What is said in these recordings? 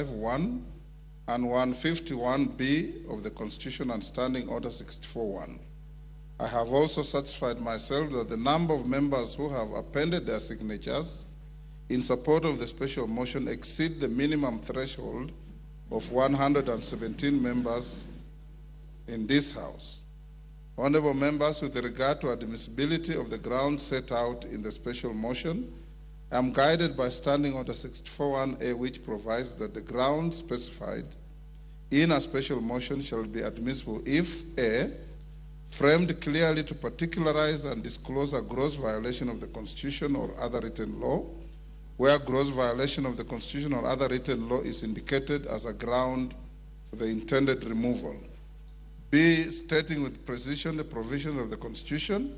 145(1) and 151(b) of the Constitution and Standing Order 64(1). I have also satisfied myself that the number of members who have appended their signatures in support of the special motion exceed the minimum threshold of 117 members in this House. Honorable members, with regard to admissibility of the grounds set out in the special motion, I am guided by Standing Order 64(1)A, which provides that the grounds specified in a special motion shall be admissible if A, framed clearly to particularize and disclose a gross violation of the Constitution or other written law, where gross violation of the Constitution or other written law is indicated as a ground for the intended removal. B, stating with precision the provisions of the Constitution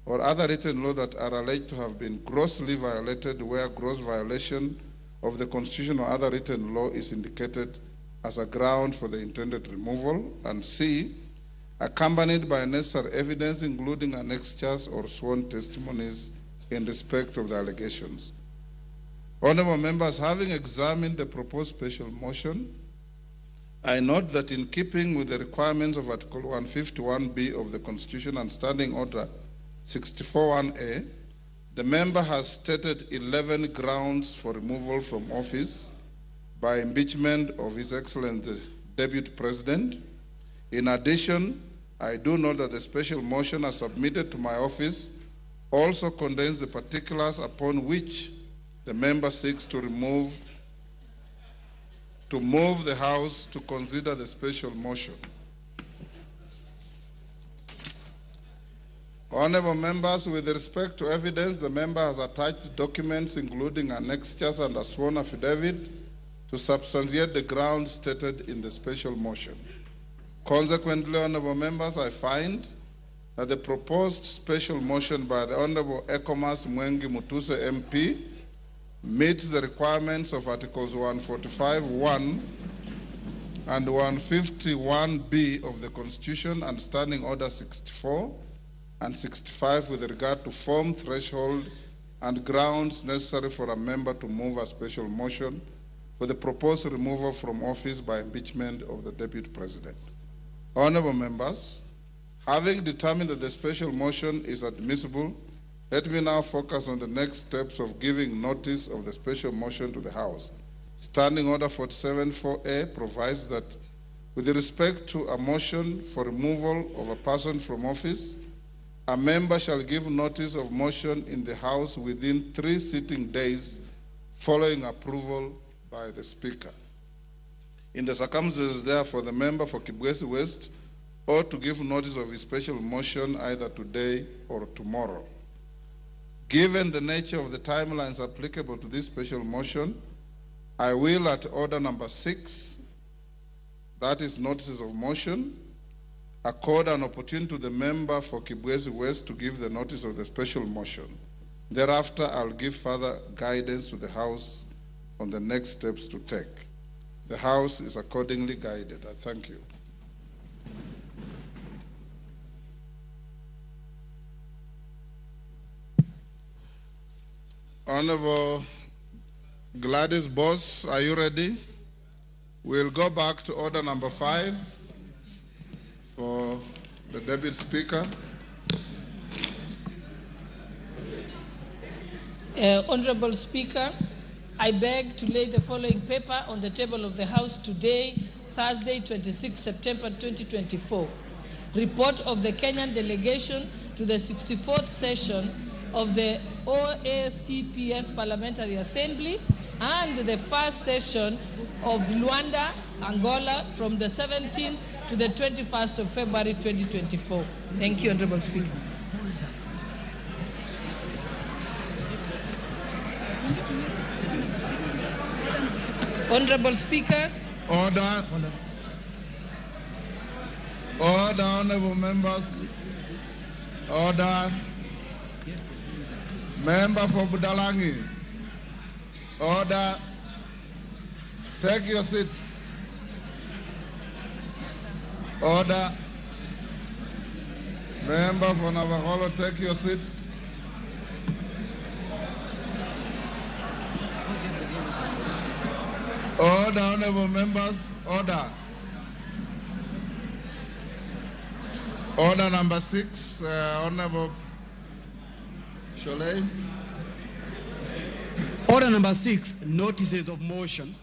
or other written law that are alleged to have been grossly violated, where gross violation of the Constitution or other written law is indicated as a ground for the intended removal. And C, accompanied by necessary evidence, including annexures or sworn testimonies in respect of the allegations. Honorable members, having examined the proposed special motion, I note that in keeping with the requirements of Article 151(b) of the Constitution and Standing Order 64(1)A, the member has stated 11 grounds for removal from office by impeachment of His Excellency the Deputy President. In addition, I do note that the special motion as submitted to my office also contains the particulars upon which the member seeks to move the House to consider the special motion. Honorable members, with respect to evidence, the member has attached documents including annexures and a sworn affidavit to substantiate the grounds stated in the special motion. Consequently, honorable members, I find that the proposed special motion by the Honorable Ekomas Mwengi Mutuse MP meets the requirements of Articles 145(1) and 151(b) of the Constitution and Standing Order 64 and 65 with regard to form, threshold, and grounds necessary for a member to move a special motion for the proposed removal from office by impeachment of the Deputy President. Honorable members, having determined that the special motion is admissible, let me now focus on the next steps of giving notice of the special motion to the House. Standing Order 47(4)A provides that with respect to a motion for removal of a person from office, a member shall give notice of motion in the House within 3 sitting days following approval by the Speaker. In the circumstances, therefore, the member for Kibwezi West ought to give notice of his special motion either today or tomorrow. Given the nature of the timelines applicable to this special motion, I will, at order number 6, that is notices of motion, accord an opportunity to the member for Kibwezi West to give the notice of the special motion. Thereafter, I'll give further guidance to the House on the next steps to take. The House is accordingly guided. I thank you. Honorable Gladys Boss, are you ready? We'll go back to order number 5 for the Deputy Speaker. Honorable Speaker, I beg to lay the following paper on the table of the House today, Thursday, 26 September 2024. Report of the Kenyan delegation to the 64th session of the OACPS Parliamentary Assembly and the first session of Luanda, Angola from the 17th to the 21st of February 2024. Thank you, Honorable Speaker. Honorable Speaker. Order. Order, honorable members. Order. Member for Budalangi. Order. Take your seats. Order. Member for Navajo, take your seats. Order, honorable members, order. Order number 6, Honorable Sholay. Order number 6, notices of motion.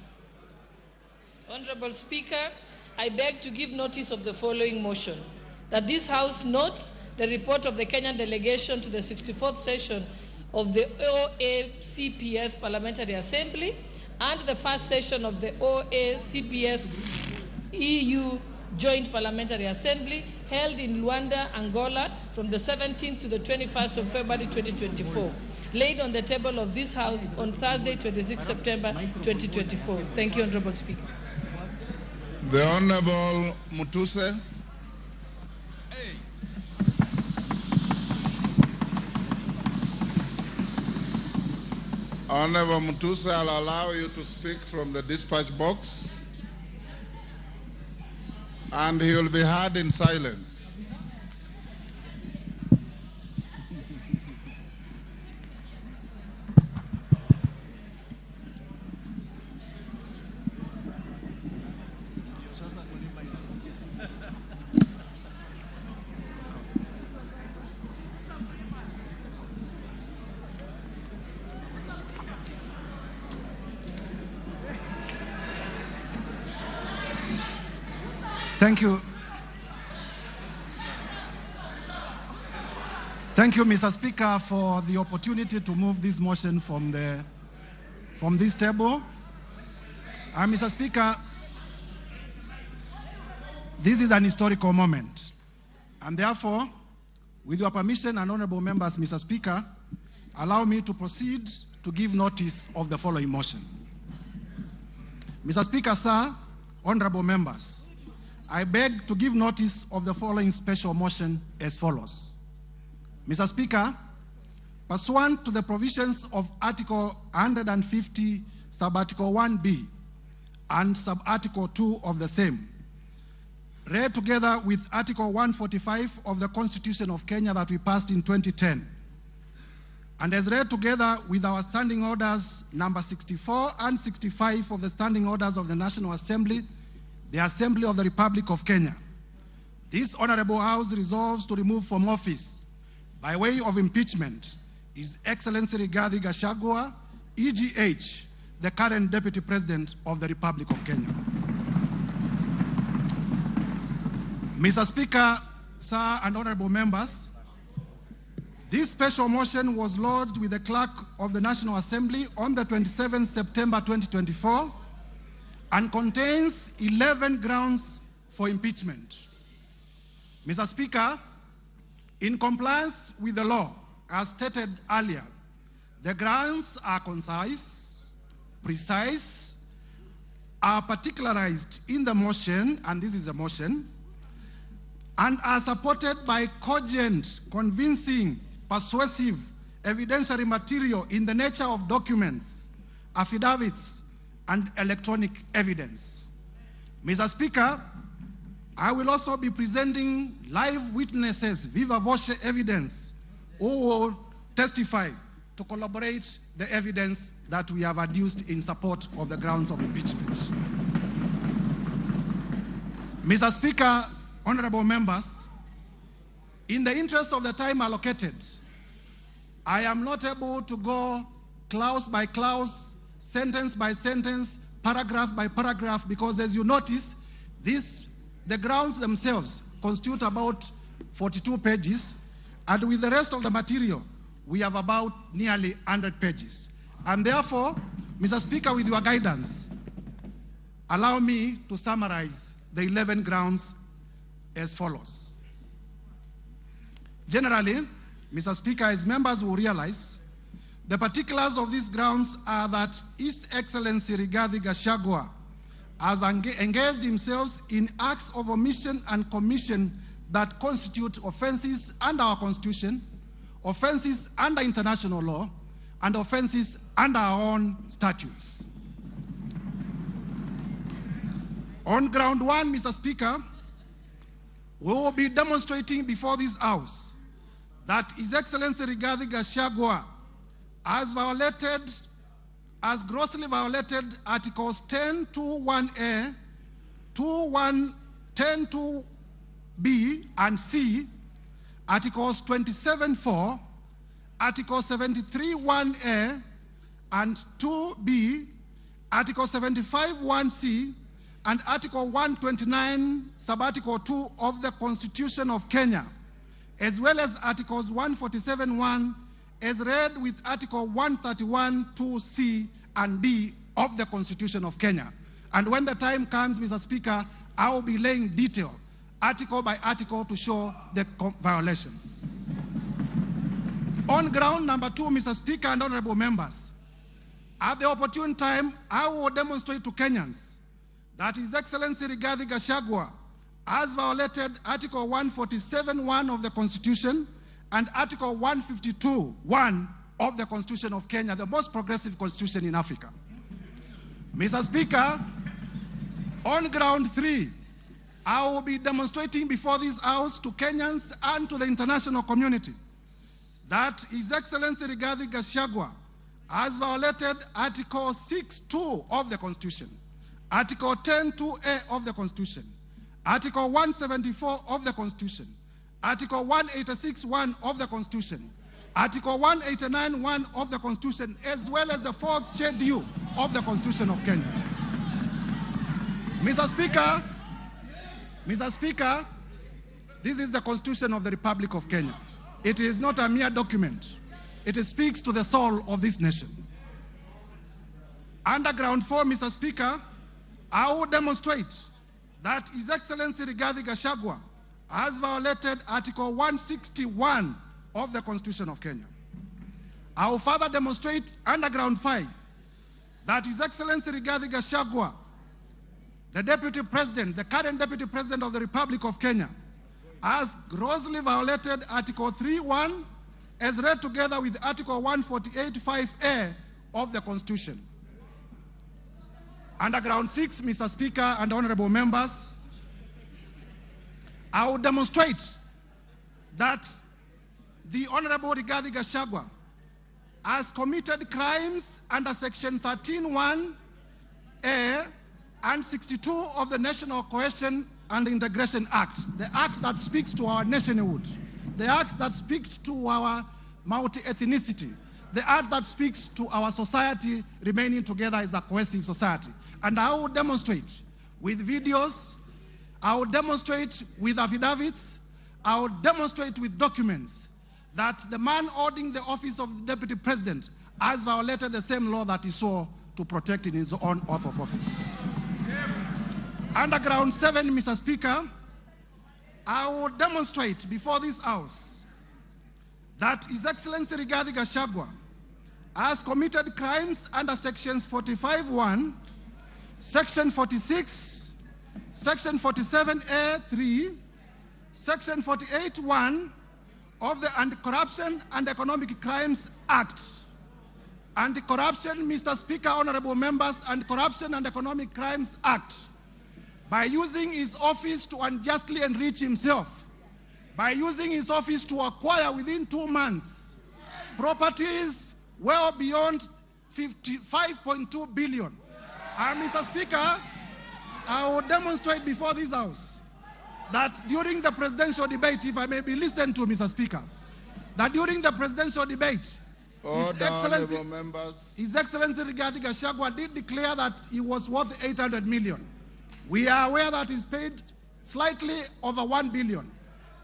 Honorable Speaker, I beg to give notice of the following motion. That this House notes the report of the Kenyan delegation to the 64th session of the OACPS Parliamentary Assembly and the first session of the OACPS EU Joint Parliamentary Assembly held in Luanda, Angola from the 17th to the 21st of February 2024, laid on the table of this House on Thursday, 26 September 2024. Thank you, Honorable Speaker. The Honorable Mutuse. Honorable Mutuse, I'll allow you to speak from the dispatch box, and he will be heard in silence. Thank you. Thank you, Mr. Speaker, for the opportunity to move this motion from this table. Mr. Speaker, this is an historical moment, and therefore, with your permission and honorable members, Mr. Speaker, allow me to proceed to give notice of the following motion. Mr. Speaker, sir, honorable members, I beg to give notice of the following special motion as follows. Mr. Speaker, pursuant to the provisions of Article 150, Sub-Article 1B and Sub-Article 2 of the same, read together with Article 145 of the Constitution of Kenya that we passed in 2010, and as read together with our standing orders number 64 and 65 of the standing orders of the National Assembly, the Assembly of the Republic of Kenya. This Honorable House resolves to remove from office, by way of impeachment, His Excellency Rigathi Gachagua, EGH, the current Deputy President of the Republic of Kenya. Mr. Speaker, sir, and honorable members, this special motion was lodged with the Clerk of the National Assembly on the 27th September 2024 and contains 11 grounds for impeachment. Mr. Speaker, in compliance with the law, as stated earlier, the grounds are concise, precise, are particularized in the motion, and this is a motion, and are supported by cogent, convincing, persuasive, evidentiary material in the nature of documents, affidavits, and electronic evidence. Mr. Speaker, I will also be presenting live witnesses, viva voce evidence, who will testify to corroborate the evidence that we have adduced in support of the grounds of impeachment. Mr. Speaker, honorable members, in the interest of the time allocated, I am not able to go clause by clause, sentence by sentence, paragraph by paragraph, because as you notice, the grounds themselves constitute about 42 pages, and with the rest of the material, we have about nearly 100 pages. And therefore, Mr. Speaker, with your guidance, allow me to summarize the 11 grounds as follows. Generally, Mr. Speaker, as members will realize, the particulars of these grounds are that His Excellency Rigathi Gachagua has engaged himself in acts of omission and commission that constitute offenses under our Constitution, offenses under international law, and offenses under our own statutes. On ground one, Mr. Speaker, we will be demonstrating before this House that His Excellency Rigathi Gachagua has violated has grossly violated Articles 10.2.1a, 10.2b and c, Articles 27.4, Article 73.1a and 2b, Article 75.1c, and Article 129, Subarticle 2 of the Constitution of Kenya, as well as Articles 147.1 as read with Article 131.2c and d of the Constitution of Kenya. And when the time comes, Mr. Speaker, I will be laying detail, article by article, to show the violations. On ground number 2, Mr. Speaker and honorable members, at the opportune time, I will demonstrate to Kenyans that His Excellency Rigathi Gachagua has violated Article 147.1 of the Constitution and Article 152.1 of the Constitution of Kenya, the most progressive constitution in Africa. Mr. Speaker, on ground 3, I will be demonstrating before this House to Kenyans and to the international community that His Excellency Rigathi Gachagua has violated Article 6.2 of the Constitution, Article 10.2a of the Constitution, Article 174 of the Constitution, Article 186.1 of the Constitution, Article 189.1 of the Constitution, as well as the 4th Schedule of the Constitution of Kenya. Mr. Speaker, this is the Constitution of the Republic of Kenya. It is not a mere document. It speaks to the soul of this nation. Under ground 4, Mr. Speaker, I will demonstrate that His Excellency Rigathi Gachagua has violated Article 161 of the Constitution of Kenya. I will further demonstrate under ground 5 that His Excellency Rigathi Gachagua, the Deputy President, the current Deputy President of the Republic of Kenya, has grossly violated Article 3.1 as read together with Article 148.5a of the Constitution. Under ground 6, Mr. Speaker and honorable members, I will demonstrate that the Honorable Rigathi Gachagua has committed crimes under Section 13.1a and 62 of the National Cohesion and Integration Act, the act that speaks to our nationhood, the act that speaks to our multi-ethnicity, the act that speaks to our society remaining together as a cohesive society. And I will demonstrate with videos, I will demonstrate with affidavits, I will demonstrate with documents that the man holding the office of the Deputy President has violated the same law that he swore to protect in his own oath of office. Under ground 7, Mr. Speaker, I will demonstrate before this House that His Excellency Rigathi Gachagua has committed crimes under Sections 45.1, Section 46, Section 47A.3, Section 48.1 of the Anti-Corruption and Economic Crimes Act. Anti-Corruption, Mr. Speaker, honorable members, Anti-Corruption and Economic Crimes Act, by using his office to unjustly enrich himself, by using his office to acquire within 2 months properties well beyond 55.2 billion. And Mr. Speaker, I will demonstrate before this House that during the presidential debate, if I may be listened to, Mr. Speaker, that during the presidential debate, His Excellency Rigathi Gachagua did declare that he was worth 800 million. We are aware that he's paid slightly over 1 billion,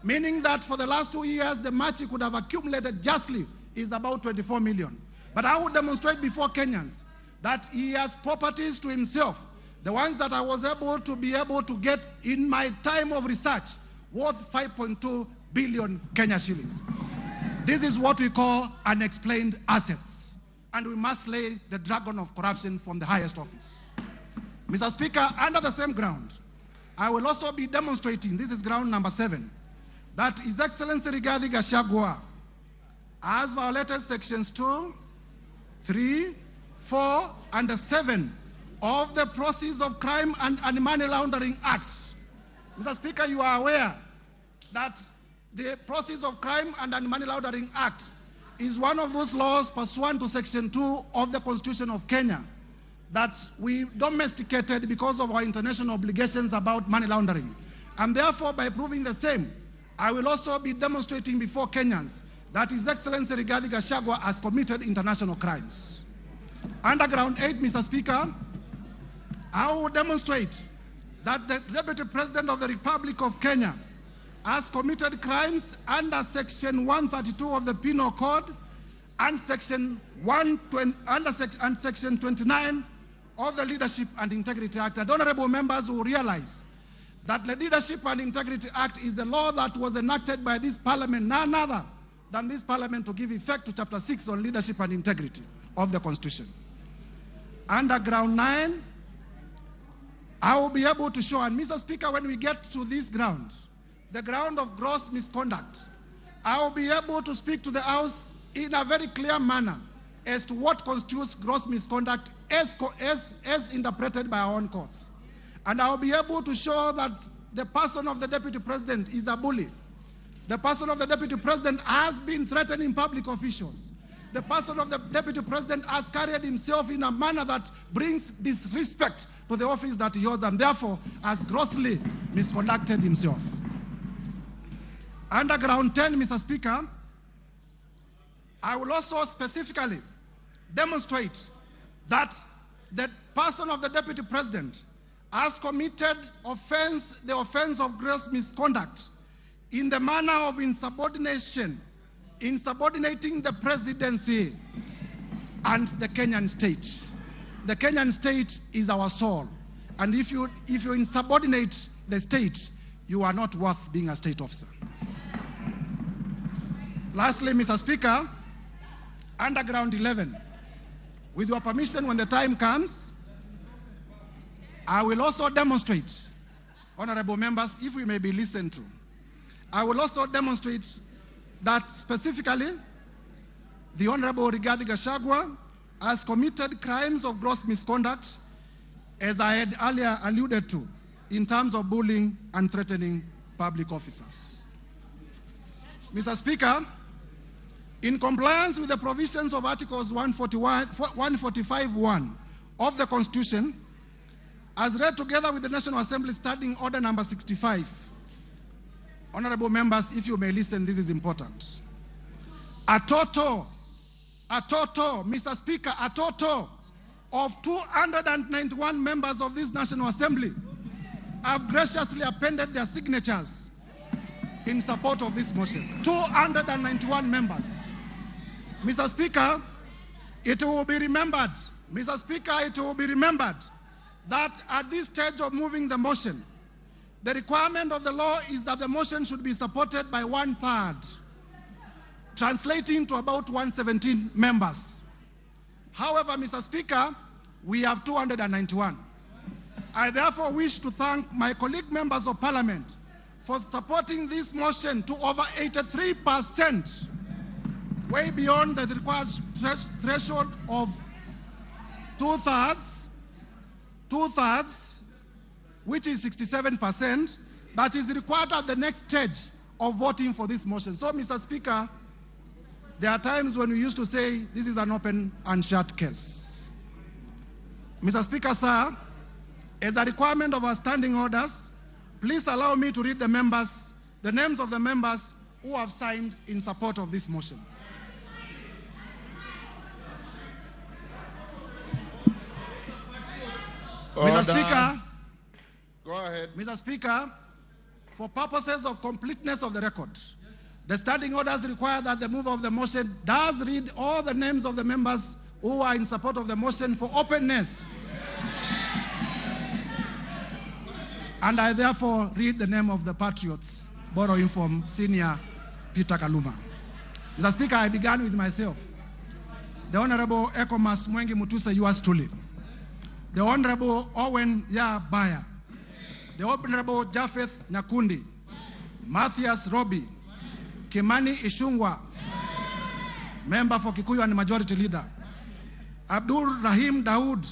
meaning that for the last 2 years, the much he could have accumulated justly is about 24 million. But I will demonstrate before Kenyans that he has properties to himself, the ones that I was able to get in my time of research, worth 5.2 billion Kenya shillings. This is what we call unexplained assets, and we must slay the dragon of corruption from the highest office. Mr. Speaker, under the same ground, I will also be demonstrating, this is ground number 7, that His Excellency Rigathi Gachagua has violated Sections 2, 3, 4, and 7 of the Proceeds of Crime and Money Laundering Act. Mr. Speaker, you are aware that the Proceeds of Crime and Money Laundering Act is one of those laws pursuant to Section 2 of the Constitution of Kenya that we domesticated because of our international obligations about money laundering. And therefore, by proving the same, I will also be demonstrating before Kenyans that His Excellency Rigathi Gachagua has committed international crimes. Under Ground 8, Mr. Speaker, I will demonstrate that the Deputy President of the Republic of Kenya has committed crimes under Section 132 of the Penal Code and Section 29 of the Leadership and Integrity Act. And honorable members will realize that the Leadership and Integrity Act is the law that was enacted by this Parliament, none other than this Parliament, to give effect to Chapter 6 on leadership and integrity of the Constitution. Under Ground 9, I will be able to show, and Mr. Speaker, when we get to this ground, the ground of gross misconduct, I will be able to speak to the House in a very clear manner as to what constitutes gross misconduct as interpreted by our own courts. And I will be able to show that the person of the Deputy President is a bully. The person of the Deputy President has been threatening public officials. The person of the Deputy President has carried himself in a manner that brings disrespect to the office that he holds, and therefore has grossly misconducted himself. Under Ground 10, Mr. Speaker, I will also specifically demonstrate that the person of the Deputy President has committed the offense of gross misconduct in the manner of insubordination, insubordinating the presidency and the Kenyan state. The Kenyan state is our soul, and if you insubordinate the state, you are not worth being a state officer. Lastly, Mr. Speaker, under Ground 11, with your permission, when the time comes, I will also demonstrate, honorable members, if we may be listened to, I will also demonstrate that specifically the Honorable Rigathi Gachagua has committed crimes of gross misconduct, as I had earlier alluded to, in terms of bullying and threatening public officers. Mr. Speaker, in compliance with the provisions of Articles 145(1) of the Constitution, as read together with the National Assembly Standing Order number 65, honorable members, if you may listen, this is important. A total, Mr. Speaker, a total of 291 members of this National Assembly have graciously appended their signatures in support of this motion. 291 members. Mr. Speaker, it will be remembered, Mr. Speaker, it will be remembered that at this stage of moving the motion, the requirement of the law is that the motion should be supported by 1/3, translating to about 117 members. However, Mr. Speaker, we have 291. I therefore wish to thank my colleague members of Parliament for supporting this motion to over 83%, way beyond the required threshold of 2/3, which is 67%, that is required at the next stage of voting for this motion. So, Mr. Speaker, there are times when we used to say this is an open and shut case. Mr. Speaker, sir, as a requirement of our standing orders, please allow me to read the names of the members who have signed in support of this motion. Mr. Speaker, go ahead. Mr. Speaker, for purposes of completeness of the record, the standing orders require that the mover of the motion does read all the names of the members who are in support of the motion for openness. And I therefore read the name of the patriots, borrowing from Senior Peter Kaluma. Mr. Speaker, I began with myself. The Honorable Ekomas Mwengi Mutuse, yours truly. The Honorable Owen Baya. The Honorable Japheth Nyakundi. Matthias Robi. Kimani Ishungwa. Member for Kikuyu and Majority Leader. Abdul Rahim Daoud.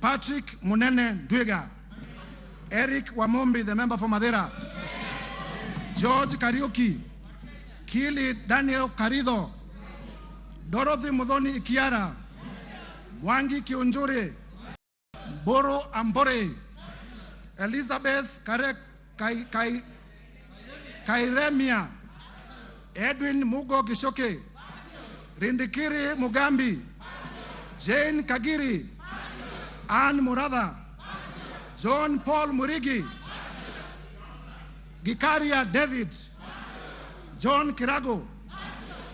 Patrick Munene Dwiga. Eric Wamombi, the member for Madera. George Kariuki. Kili Daniel Karido, Dorothy Mudhoni Ikiara, Mwangi Kiunjuri, Boro Ambore, Elizabeth Kairemia, Edwin Mugo Gishoke, Rindikiri Mugambi, Jane Kagiri, Ann Murada, John Paul Murigi, Gikaria David, John Kirago,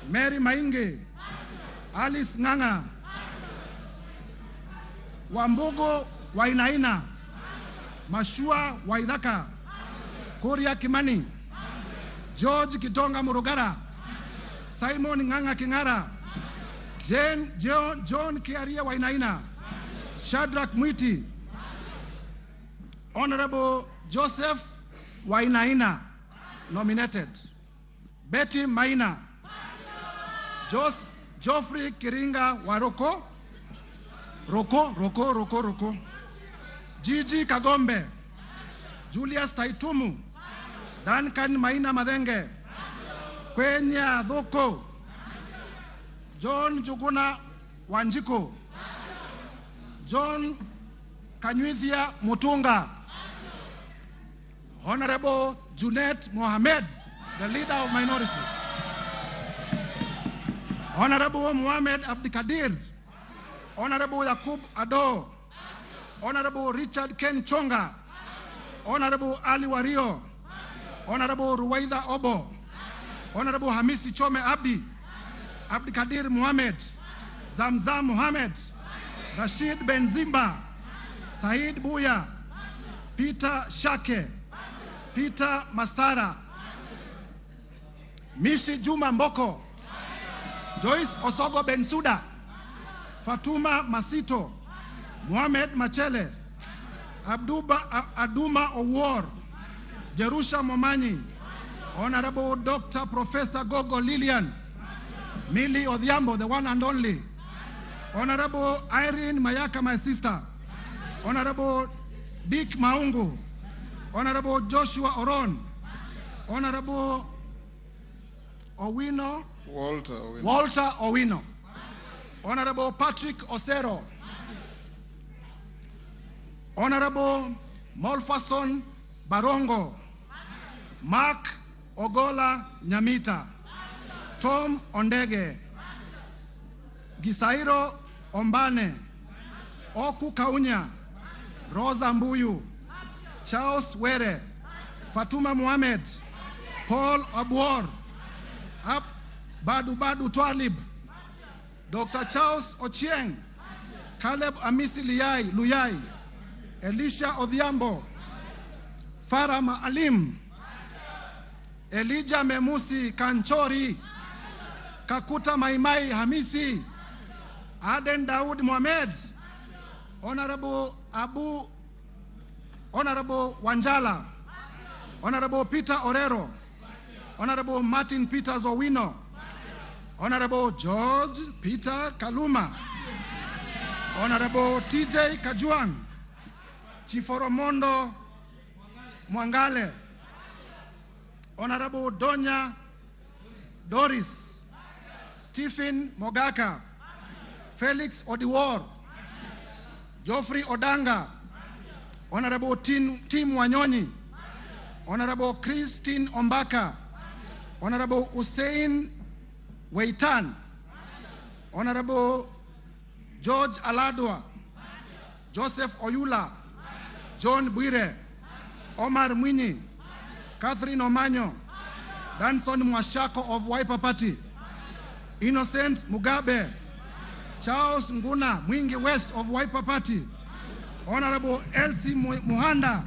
Mary Mainge, Alice Nganga, Wambugo Wainaina, Mashua Waidaka, Kuria Kimani, George Kitonga Murugara, Simon Nganga Kingara, John Kiaria Wainaina, Shadrach Mwiti, Honorable Joseph Wainaina, nominated. Betty Maina, Geoffrey Kiringa Waroko, Roko, Gigi Kagombe, Julius Taitumu, Duncan Maina Madenge, Kwenya Dhoko, John Juguna Wanjiko, John Kanyuithia Mutunga, Honorable Junet Mohamed, the leader of minority, Honorable Muhammad Abdikadir, Honorable Yakub Ado, Honorable Richard Ken Chonga, Honorable Ali Wario, Honorable Ruwaida Obo, Honorable Hamisi Chome Abdi, Abdikadir Muhammad, Zamzam Muhammad, Rashid Benzimba, Said Buya, Peter Shake, Peter Masara, Mishi Juma Mboko, Joyce Osogo Bensuda, Fatuma Masito, Mohamed Machele, Aduma Owor, Jerusha Momanyi, Honorable Dr. Professor Gogo Lilian, Millie Odhiambo, the one and only, Honorable Irene Mayaka, my sister, Honorable Dick Maungu, Honorable Joshua Oron, Honorable Walter Owino, Honorable Patrick Osero, Honorable Molfason Barongo, Mark Ogola Nyamita, Tom Ondege, Gisairo Ombane, Oku Kaunya, Rosa Mbuyu, Charles Were, Fatuma Mohamed, Paul Abuor, Badu Twalib, Dr. Charles Ochieng, Caleb Amisi Luyai, Elisha Odhiambo, Farah Maalim, Elijah Memusi Kanchori, Kakuta Maimai Hamisi, Aden Daud Mohamed, Honorable Wanjala, Honorable Peter Orero, Honorable Martin Peters Owino, Honorable George Peter Kaluma, Honorable TJ Kajuang, Chiforomondo Mwangale, Honorable Donya Doris, Stephen Mogaka, Felix Odiwar, Geoffrey Odanga, Honorable Tim Wanyonyi, Honorable Christine Ombaka, Honorable Hussein Weitan, Honorable George Aladwa, Joseph Oyula, John Bwire, Omar Mwinyi, Catherine Omanyo, Danson Mwashako of Wiper Party, Innocent Mugabe, Charles Nguna Mwingi West of Wiper Party, Honorable Elsie Muhanda,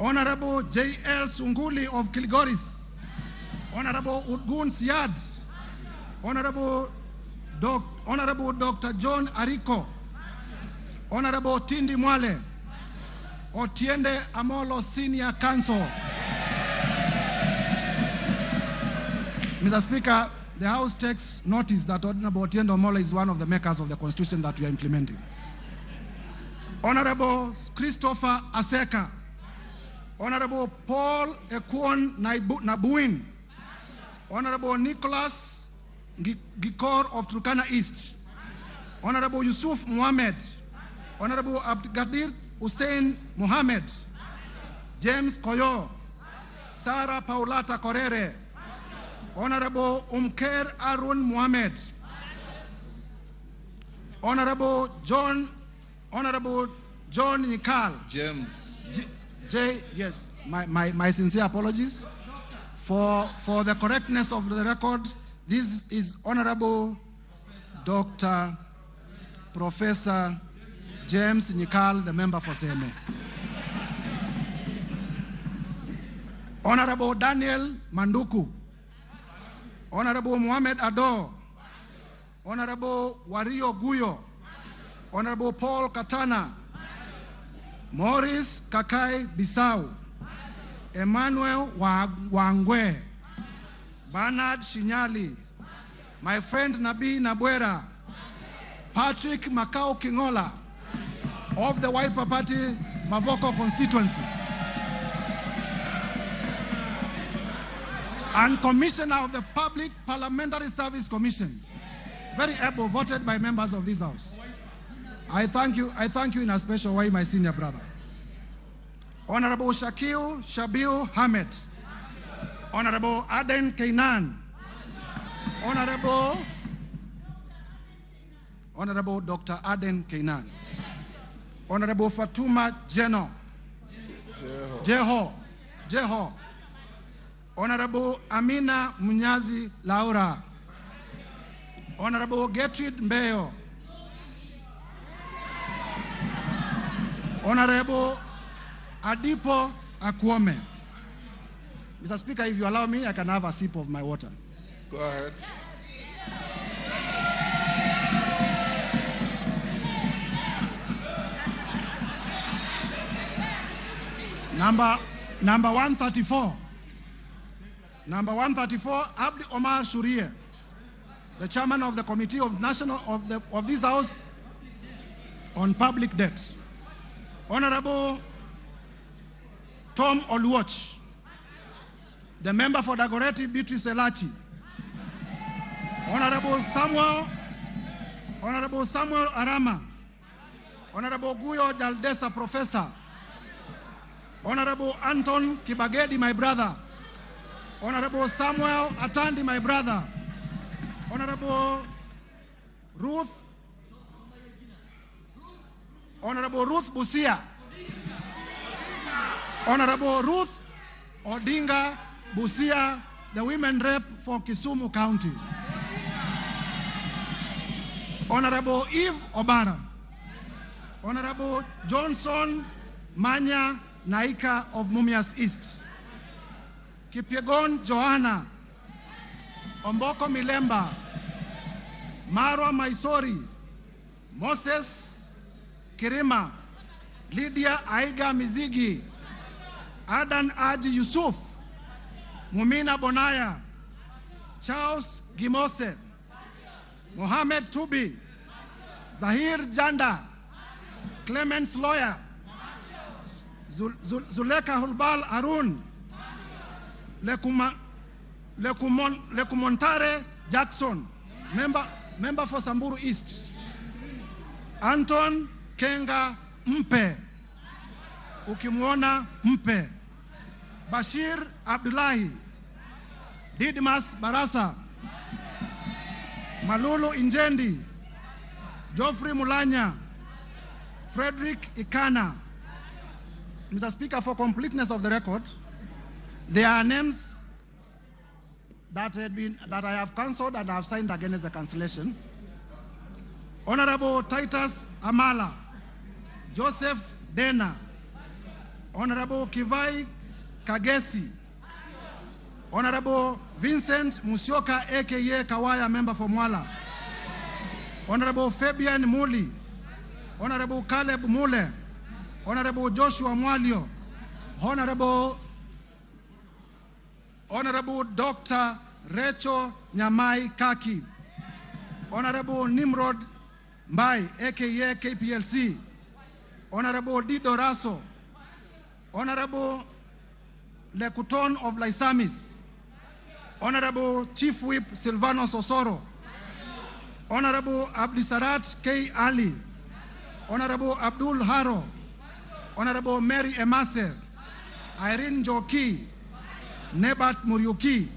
Honorable J.L. Sunguli of Kilgoris, Honorable Udgun Siad, Honorable Dr. John Ariko, Honorable Tindi Mwale, Otiende Amolo Senior Counsel. Mr. Speaker, the House takes notice that Honorable Otiende Amolo is one of the makers of the Constitution that we are implementing. Honorable Christopher Aseka, Honorable Paul Ekwon Nabuin, Honorable Nicholas Gikor of Turkana East, Honorable Yusuf Mohammed, Honorable Abdgadir Hussein Mohammed, James Koyo, Sarah Paulata Korere, Honorable Umker Arun Mohammed, Honorable John Nikal. James. Yes, my sincere apologies. For the correctness of the record, this is Honorable Dr. Professor James Nikal, the member for Seme. Honorable Daniel Manduku, Honorable Mohamed Ado, Honorable Wario Guyo, Honorable Paul Katana, Maurice Kakai Bissau, Emmanuel Wangwe, Bernard Shinyali, my friend Nabi Nabwera, Patrick Makau Kingola of the Wiper Party Mavoko constituency, and Commissioner of the Public Parliamentary Service Commission, very able, voted by members of this House. I thank you in a special way, my senior brother. Honorable Shakil Shabil Hamed, Honorable Aden Kainan, Honorable Dr. Aden Kainan, Honorable Fatuma Jeho, Honorable Amina Munyazi Laura, Honorable Gertrude Mbeyo, Honorable Adipo Akwome. Mr. Speaker, if you allow me, I can have a sip of my water. Go ahead. Number 134. Number 134, Abdi Omar Shurie, the chairman of the Committee of this House on Public Debt. Honorable Tom Oluoch, the member for Dagoretti Beatrice Elachi. Honorable Samuel Arama, Honorable Guyo Jaldesa Professor, Honorable Anton Kibagedi, my brother, Honorable Samuel Atandi, my brother, Honorable Ruth Busia, Honorable Ruth Odinga Busia, the women rep for Kisumu County, Honorable Eve Obara, Honorable Johnson Manya Naika of Mumias East, Kipyegon Joanna, Omboko Milemba, Marwa Maisori, Moses Kirima, Lydia Aiga Mizigi, Adan Aji Yusuf, Mumina Bonaya, Charles Gimose, Mohamed Tubi, Zahir Janda, Clemens Lawyer, Zuleka Hulbal Arun, Lekumontare Jackson, member for Samburu East, Anton Kenga Mpe, ukimwona Mpe, Bashir Abdullahi, Didmas Barasa, Malulu Injendi, Geoffrey Mulanya, Frederick Ikana. Mr. Speaker, for completeness of the record, there are names that I have cancelled and I have signed against the cancellation. Honorable Titus Amala, Joseph Dena, Honorable Kivai Kagesi, Honorable Vincent Musyoka aka Kawaya, member for Mwala, Honorable Fabian Muli, Honorable Caleb Mule, Honorable Joshua Mwalio, Honorable Dr. Rachel Nyamai Kaki, Honorable Nimrod Mbai aka KPLC, Honorable Dido Raso, Honorable Lekuton of Laisamis, Honorable Chief Whip Silvanos Osoro, Honorable Abdisarat K. Ali, Honorable Abdul Haro, Honorable Mary Emase, Irene Joki, Nebat Muriuki,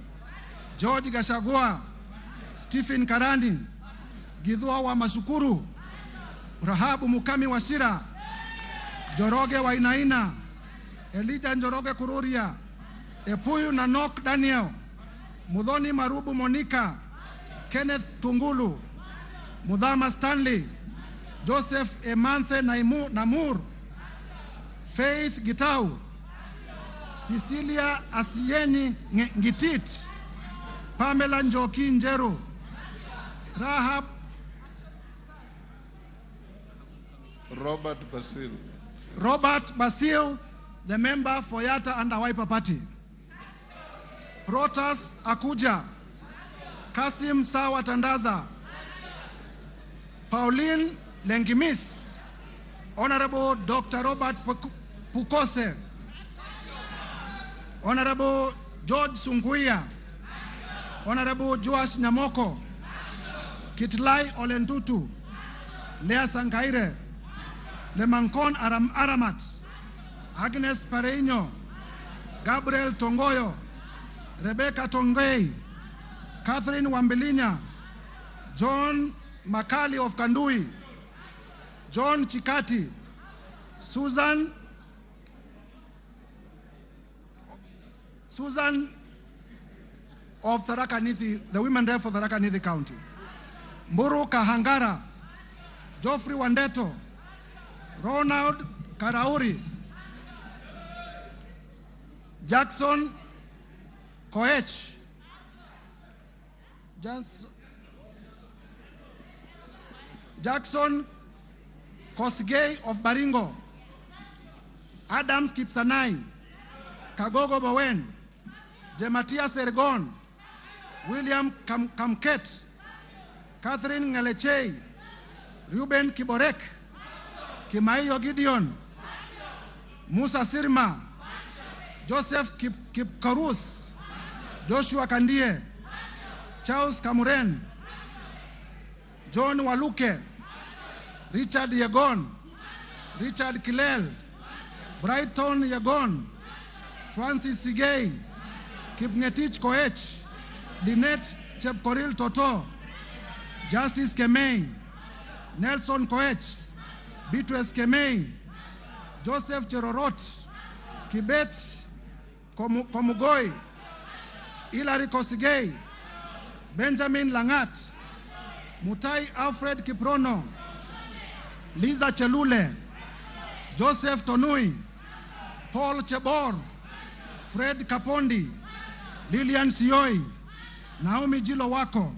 George Gachagua, Stephen Karani, Githua wa Masukuru, Rahabu Mukami Wasira, Joroge Wainaina, Elijah Njoroge Kururia, Epuyu Nanok Daniel, Mudhoni Marubu Monica, Kenneth Tungulu, Mudhama Stanley, Joseph Emanthe Namur, Faith Gitau, Cecilia Asieni Ngitit, Pamela Njoki Njeru, Rahab Robert Basil, the member for Yata and Wiper Party. Protas Akuja, Kasim Sawa Tandaza, Pauline Lengimis, Honorable Dr. Robert Pukose, Honorable George Sunguia, Honorable Joash Nyamoko, Kitlai Olentutu, Lea Sankaire, Lemankon Aramat, Agnes Pareño, Gabriel Tongoyo, Rebecca Tongei, Catherine Wambilinya, John Makali of Kandui, John Chikati, Susan of Tharaka Nithi, the women rep for Tharaka Nithi County, Mburu Kahangara, Geoffrey Wandeto, Ronald Karauri, Jackson Koech, Jackson Kosgei of Baringo, Adams Kipsanai, Kagogo Bowen, Jematia Sergon, William Kamket, Catherine Ngalechei, Ruben Kiborek, Kimaiyo Gideon, Musa Sirma, Joseph Kipkarus, Joshua Kandie, Charles Kamuren, John Waluke, Richard Yegon, Richard Kilel, Brighton Yegon, Francis Sigei, Kipngetich Koech, Lynette Chepkoril Toto, Justice Kemei, Nelson Koech, Beatrice Kemei, Joseph Cherorot, Kibet Komugoi, Hilary Kosigei, Benjamin Langat, Mutai Alfred Kiprono, Liza Chelule, Joseph Tonui, Paul Chebor, Fred Kapondi, Lilian Sioi, Naomi Jilowako,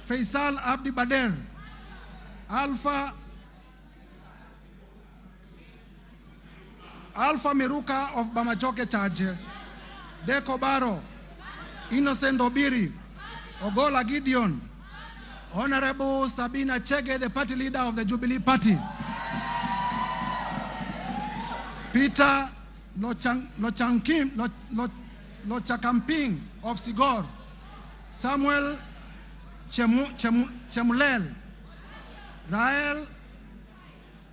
Faisal Abdi Bader, Alpha Miruka of Bamachoke Charge, Deko Baro, Innocent Obiri, Ogola Gideon, Honorable Sabina Chege, the party leader of the Jubilee Party, Peter Lochakamping of Sigor, Samuel Chemulel, Rael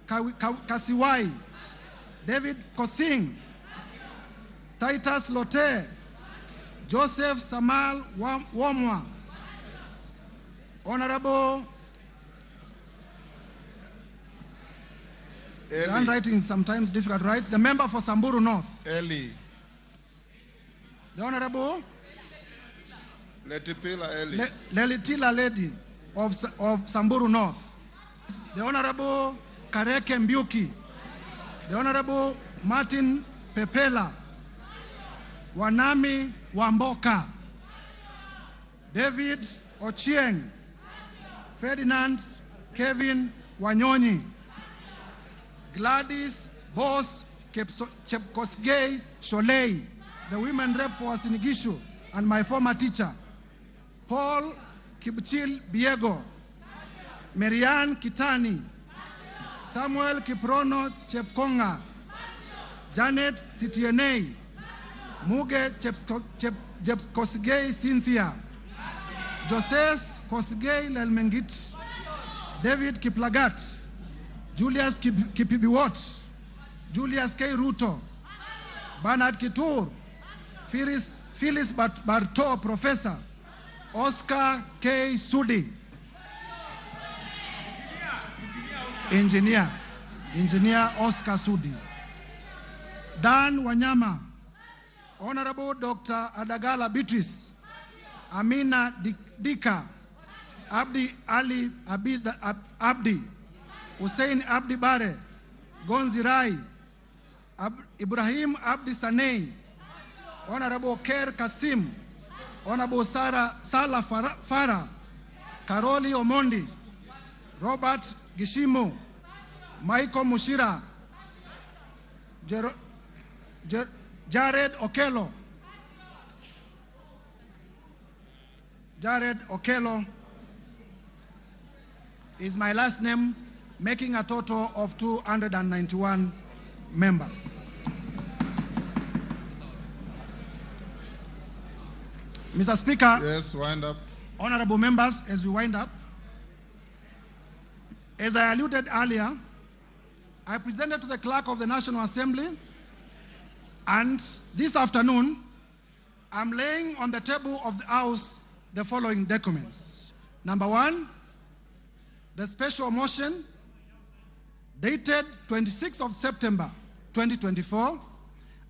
Kasiwai, David Kosing, Titus Lote, Joseph Samal Womwa, Honorable, the handwriting is sometimes difficult, right? The member for Samburu North. Eli. The Honorable Letipila Eli. Lelitila Lady of Samburu North. The Honorable Kareke Mbiuki. The Honorable Martin Pepela. Wanami Wamboka. David Ochieng. Ferdinand Kevin Wanyonyi. Gladys Boss Chepkosgei Sholei, the women rep for Sinigishu and my former teacher. Paul Kipchil Biego, Marianne Kitani, Samuel Kiprono Chepkonga, Janet Sitienei, Muge Kosgei Cynthia, Joses Kosgei Lelmengit, David Kiplagat, Julius Kipibiwot, Julius K. Ruto, Bernard Kitur, Phyllis Barto, Professor, Oscar K. Sudi, Engineer Oscar Sudi, Dan Wanyama, Honorable Dr. Adagala Beatrice, Amina Dika, Abdi Ali Abdi, Hussein Abdi Bare, Gonzi Rai, Ibrahim Abdi Sanei, Honorable Ker Kasim, Honorable Salah Farah, Karoli Omondi, Robert Gishimo, Michael Mushira, Jared Okello. Jared Okello is my last name, making a total of 291 members. Mr. Speaker. Yes, wind up. Honorable members, as we wind up, as I alluded earlier, I presented to the Clerk of the National Assembly, and this afternoon, I'm laying on the table of the House the following documents. Number one, the special motion dated 26th of September 2024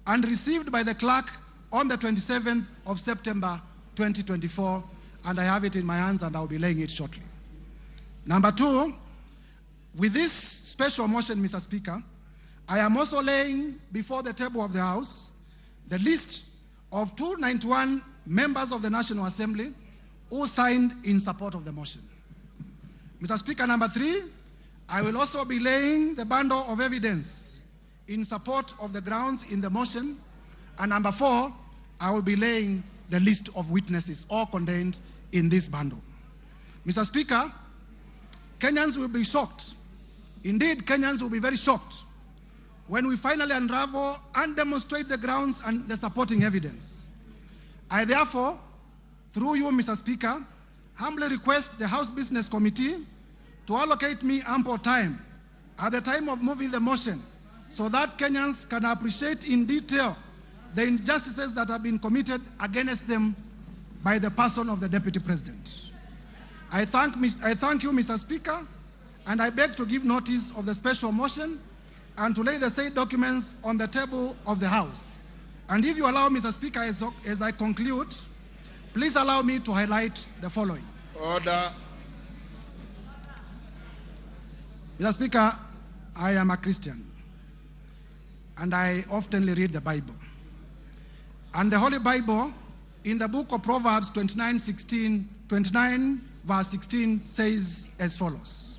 and received by the clerk on the 27th of September 2024, and I have it in my hands and I'll be laying it shortly. Number two, with this special motion, Mr. Speaker, I am also laying before the table of the House the list of 291 members of the National Assembly who signed in support of the motion. Mr. Speaker, number three, I will also be laying the bundle of evidence in support of the grounds in the motion. And number four, I will be laying the list of witnesses all contained in this bundle. Mr. Speaker, Kenyans will be shocked. Indeed, Kenyans will be very shocked when we finally unravel and demonstrate the grounds and the supporting evidence. I therefore, through you, Mr. Speaker, humbly request the House Business Committee to allocate me ample time at the time of moving the motion so that Kenyans can appreciate in detail the injustices that have been committed against them by the person of the Deputy President. I thank you, Mr. Speaker, and I beg to give notice of the special motion and to lay the said documents on the table of the House. And if you allow, Mr. Speaker, as I conclude, please allow me to highlight the following. Order. Mr. Speaker, I am a Christian, and I often read the Bible. And the Holy Bible, in the book of Proverbs 29 verse 16, says as follows: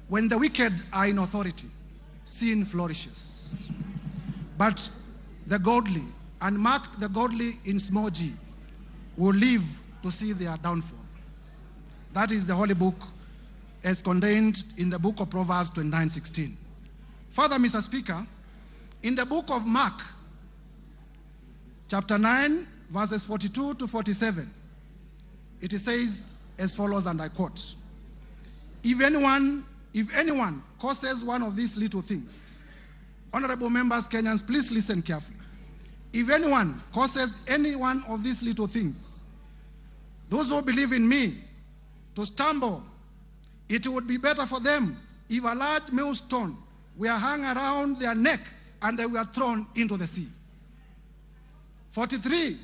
when the wicked are in authority, sin flourishes. But the godly, and mark the godly in small g, will live to see their downfall. That is the Holy Book as contained in the book of Proverbs 29:16. Further, Mr. Speaker, in the book of Mark, chapter 9, verses 42 to 47, it says as follows, and I quote: If anyone causes one of these little things, honorable members, Kenyans, please listen carefully. If anyone causes any one of these little things, those who believe in me, to stumble, it would be better for them if a large millstone were hung around their neck and they were thrown into the sea. 43,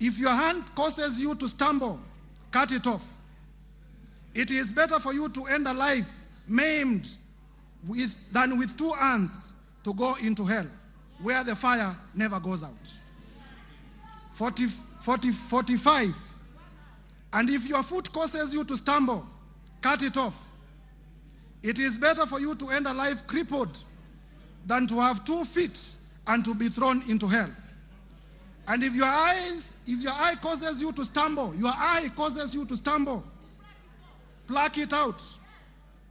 if your hand causes you to stumble, cut it off. It is better for you to end a life maimed than with two hands to go into hell, where the fire never goes out. 45, and if your foot causes you to stumble, cut it off. It is better for you to end a life crippled than to have 2 feet and to be thrown into hell. And if your eye causes you to stumble, pluck it out.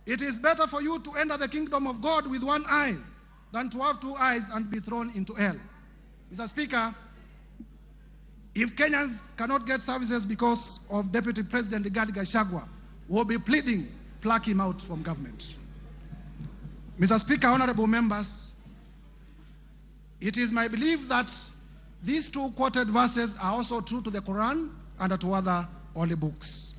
It is better for you to enter the kingdom of God with 1 eye than to have 2 eyes and be thrown into hell. Mr. Speaker, If Kenyans cannot get services because of Deputy President Gachagua, we'll be pleading, pluck him out from government. Mr. Speaker, honorable members, it is my belief that these two quoted verses are also true to the Quran and to other holy books.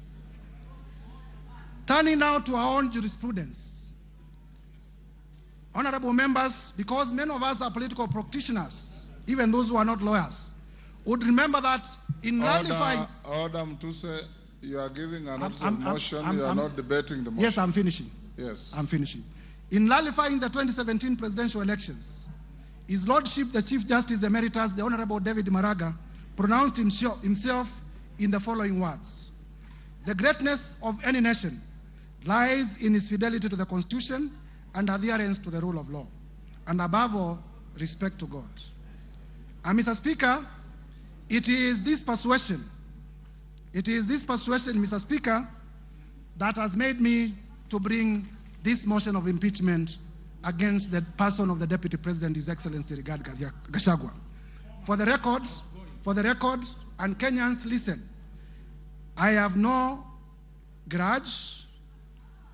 Turning now to our own jurisprudence. Honorable members, because many of us are political practitioners, even those who are not lawyers, would remember that in nullifying... Order, Mtuse, you are giving an motion, you are not debating the motion. Yes, I'm finishing. Yes. I'm finishing. In nullifying the 2017 presidential elections, His Lordship, the Chief Justice Emeritus, the Honorable David Maraga, pronounced himself in the following words: "The greatness of any nation lies in its fidelity to the Constitution and adherence to the rule of law, and above all, respect to God." And Mr. Speaker, it is this persuasion, Mr. Speaker, that has made me to bring this motion of impeachment against the person of the Deputy President, His Excellency Rigathi Gachagua. For the record, and Kenyans, listen, I have no grudge,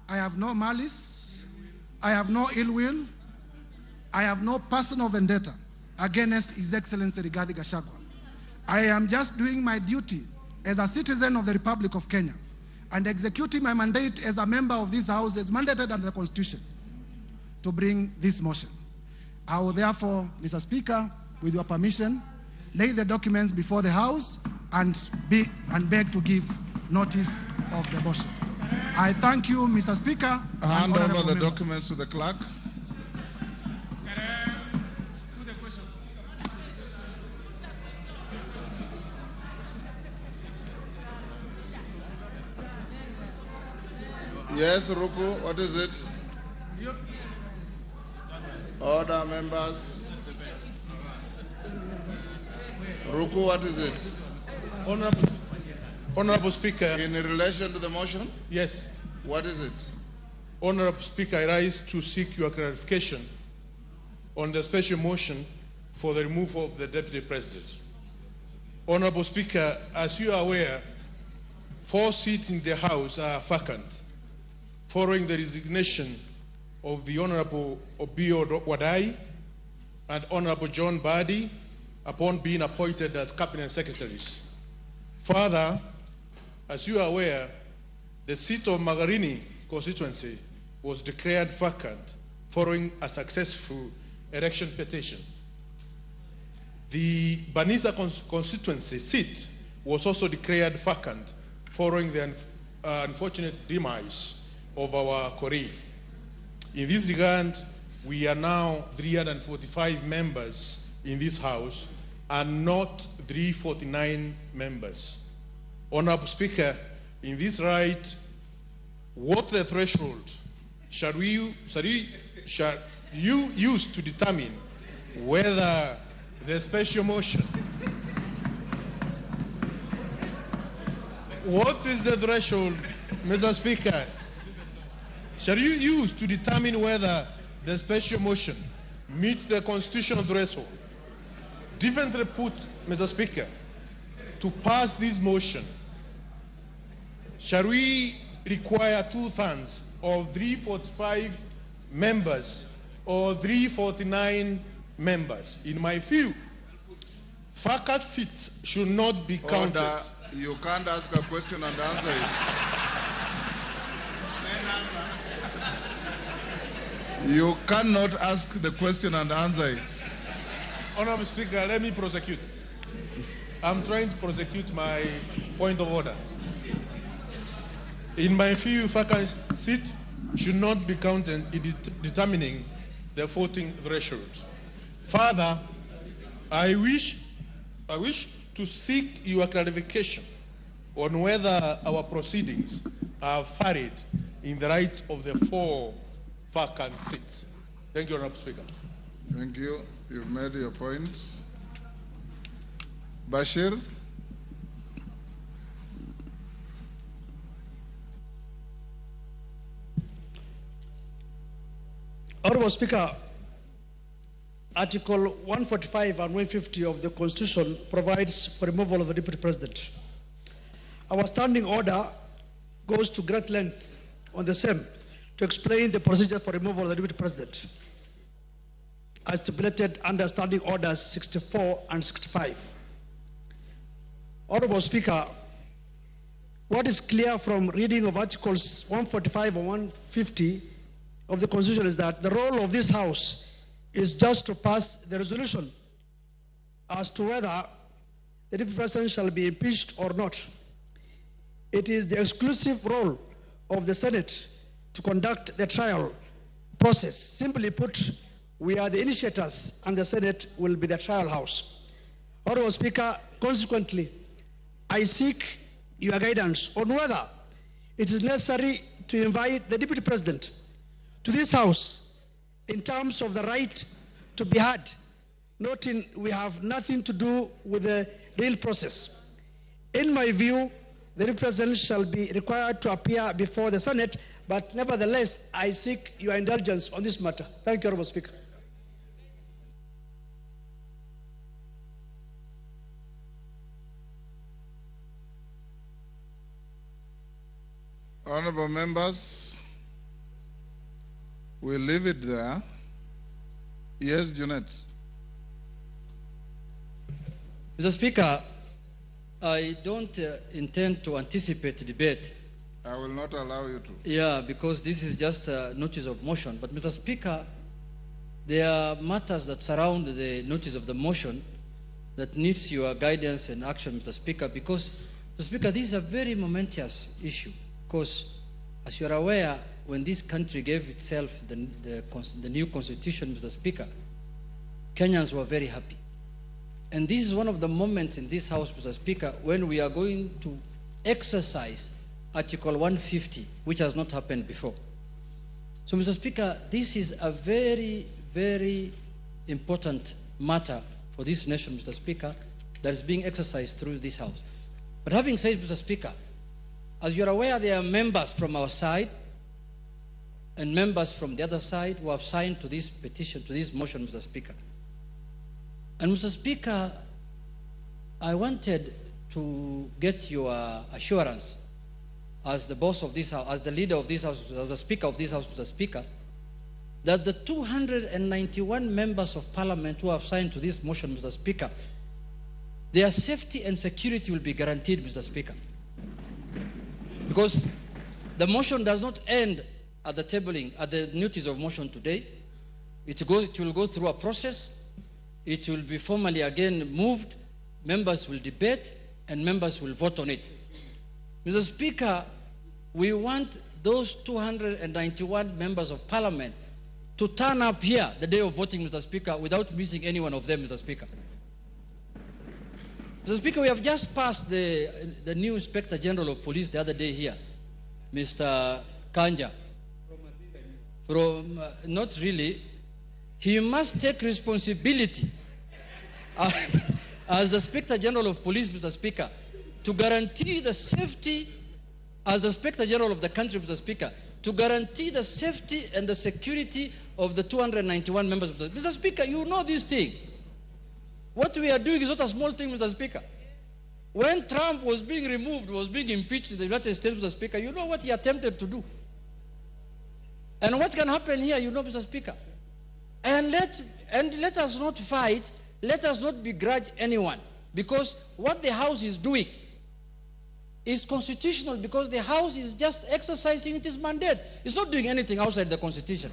I have no malice, I have no ill will, I have no personal vendetta against His Excellency Rigathi Gachagua. I am just doing my duty as a citizen of the Republic of Kenya and executing my mandate as a member of this House as mandated under the Constitution to bring this motion. I will therefore, Mr. Speaker, with your permission, lay the documents before the House and beg to give notice of the motion. I thank you, Mr. Speaker. Hand over the documents to the clerk. Yes, Ruku, what is it? Order, members. Ruku, what is it? Honorable Speaker. In relation to the motion? Yes. What is it? Honorable Speaker, I rise to seek your clarification on the special motion for the removal of the Deputy President. Honorable Speaker, as you are aware, 4 seats in the House are vacant following the resignation of the Honorable Obio Wadai and Honorable John Badi upon being appointed as Cabinet Secretaries. Further, as you are aware, the seat of Magarini constituency was declared vacant following a successful election petition. The Banisa constituency seat was also declared vacant following the unfortunate demise of our colleague. In this regard, we are now 345 members in this House and not 349 members. Honorable Speaker, in this right, what the threshold shall you use to determine whether the special motion, what is the threshold, Mr. Speaker, shall you use to determine whether the special motion meets the constitutional threshold? Differently put, Mr. Speaker, to pass this motion, shall we require 2/3 of 345 members or 349 members? In my view, vacant seats should not be counted. Order. You can't ask a question and answer it. You cannot ask the question and answer it. Honorable Speaker, let me prosecute. I'm trying to prosecute my point of order. In my view, vacant seat should not be counted in determining the voting threshold. Further, I wish to seek your clarification on whether our proceedings are varied in the right of the 4 vacant seats. Thank you, Honorable Speaker. Thank you. You've made your point. Bashir. Honorable Speaker, Article 145 and 150 of the Constitution provides for removal of the Deputy President. Our standing order goes to great length on the same to explain the procedure for removal of the Deputy President, as stipulated under Standing Orders 64 and 65. Honorable Speaker, what is clear from reading of Articles 145 and 150 of the Constitution is that the role of this House is just to pass the resolution as to whether the Deputy President shall be impeached or not. It is the exclusive role of the Senate to conduct the trial process. Simply put, we are the initiators and the Senate will be the trial house. Honorable Speaker, consequently, I seek your guidance on whether it is necessary to invite the Deputy President to this House in terms of the right to be heard, noting we have nothing to do with the real process. In my view, the Deputy President shall be required to appear before the Senate, but nevertheless, I seek your indulgence on this matter. Thank you, Honorable Speaker. Honorable members, we'll leave it there. Yes, Junet. Mr. Speaker, I don't intend to anticipate debate. I will not allow you to. Yeah, because this is just a notice of motion. But, Mr. Speaker, there are matters that surround the notice of the motion that needs your guidance and action, Mr. Speaker, because, Mr. Speaker, this is a very momentous issue. Because, as you are aware, when this country gave itself the new constitution, Mr. Speaker, Kenyans were very happy. And this is one of the moments in this House, Mr. Speaker, when we are going to exercise Article 150, which has not happened before. So, Mr. Speaker, this is a very, very important matter for this nation, Mr. Speaker, that is being exercised through this House. But having said, Mr. Speaker, as you are aware, there are members from our side and members from the other side who have signed to this petition, to this motion, Mr. Speaker. And, Mr. Speaker, I wanted to get your assurance as the boss of this House, as the leader of this House, as the Speaker of this House, Mr. Speaker, that the 291 members of Parliament who have signed to this motion, Mr. Speaker, their safety and security will be guaranteed, Mr. Speaker. Because the motion does not end at the tabling, at the notice of motion today. It will go through a process. It will be formally again moved. Members will debate and members will vote on it. Mr. Speaker, we want those 291 members of Parliament to turn up here the day of voting, Mr. Speaker, without missing any one of them, Mr. Speaker. Mr. Speaker, we have just passed the new Inspector General of Police the other day here, Mr. Kanja. Not really. He must take responsibility as the Inspector General of Police, Mr. Speaker, to guarantee the safety, as the Inspector General of the country, Mr. Speaker, to guarantee the safety and the security of the 291 members of the... Mr. Speaker, you know this thing. What we are doing is not a small thing, Mr. Speaker. When Trump was being removed, was being impeached in the United States, Mr. Speaker, you know what he attempted to do. And what can happen here, you know, Mr. Speaker. And let us not fight, let us not begrudge anyone. Because what the House is doing is constitutional, because the House is just exercising its mandate. It's not doing anything outside the Constitution.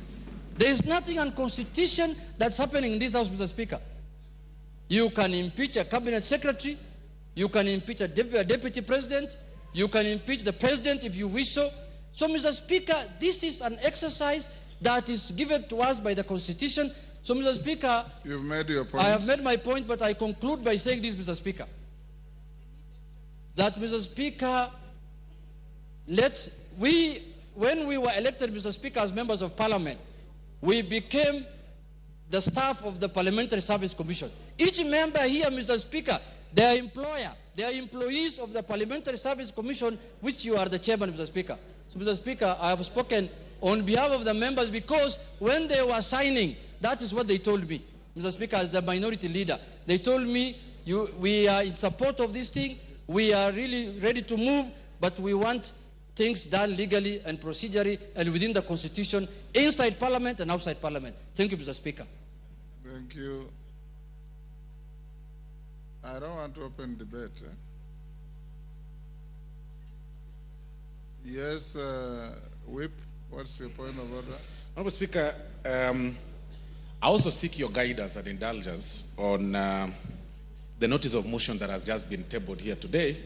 There is nothing unconstitutional that's happening in this House, Mr. Speaker. You can impeach a cabinet secretary. You can impeach a deputy president. You can impeach the president if you wish so. So, Mr. Speaker, this is an exercise that is given to us by the Constitution. So, Mr. Speaker, you've made your point. I have made my point, but I conclude by saying this, Mr. Speaker. That, Mr. Speaker, when we were elected, Mr. Speaker, as members of Parliament, we became the staff of the Parliamentary Service Commission. Each member here, Mr. Speaker, their employer, they are employees of the Parliamentary Service Commission, which you are the chairman, Mr. Speaker. So, Mr. Speaker, I have spoken on behalf of the members because when they were signing, that is what they told me. Mr. Speaker, as the minority leader. They told me, we are in support of this thing, we are really ready to move, but we want things done legally and procedurally and within the Constitution, inside Parliament and outside Parliament. Thank you, Mr. Speaker. Thank you. I don't want to open debate. Yes, Whip, what's your point of order? Honourable Speaker, I also seek your guidance and indulgence on the notice of motion that has just been tabled here today,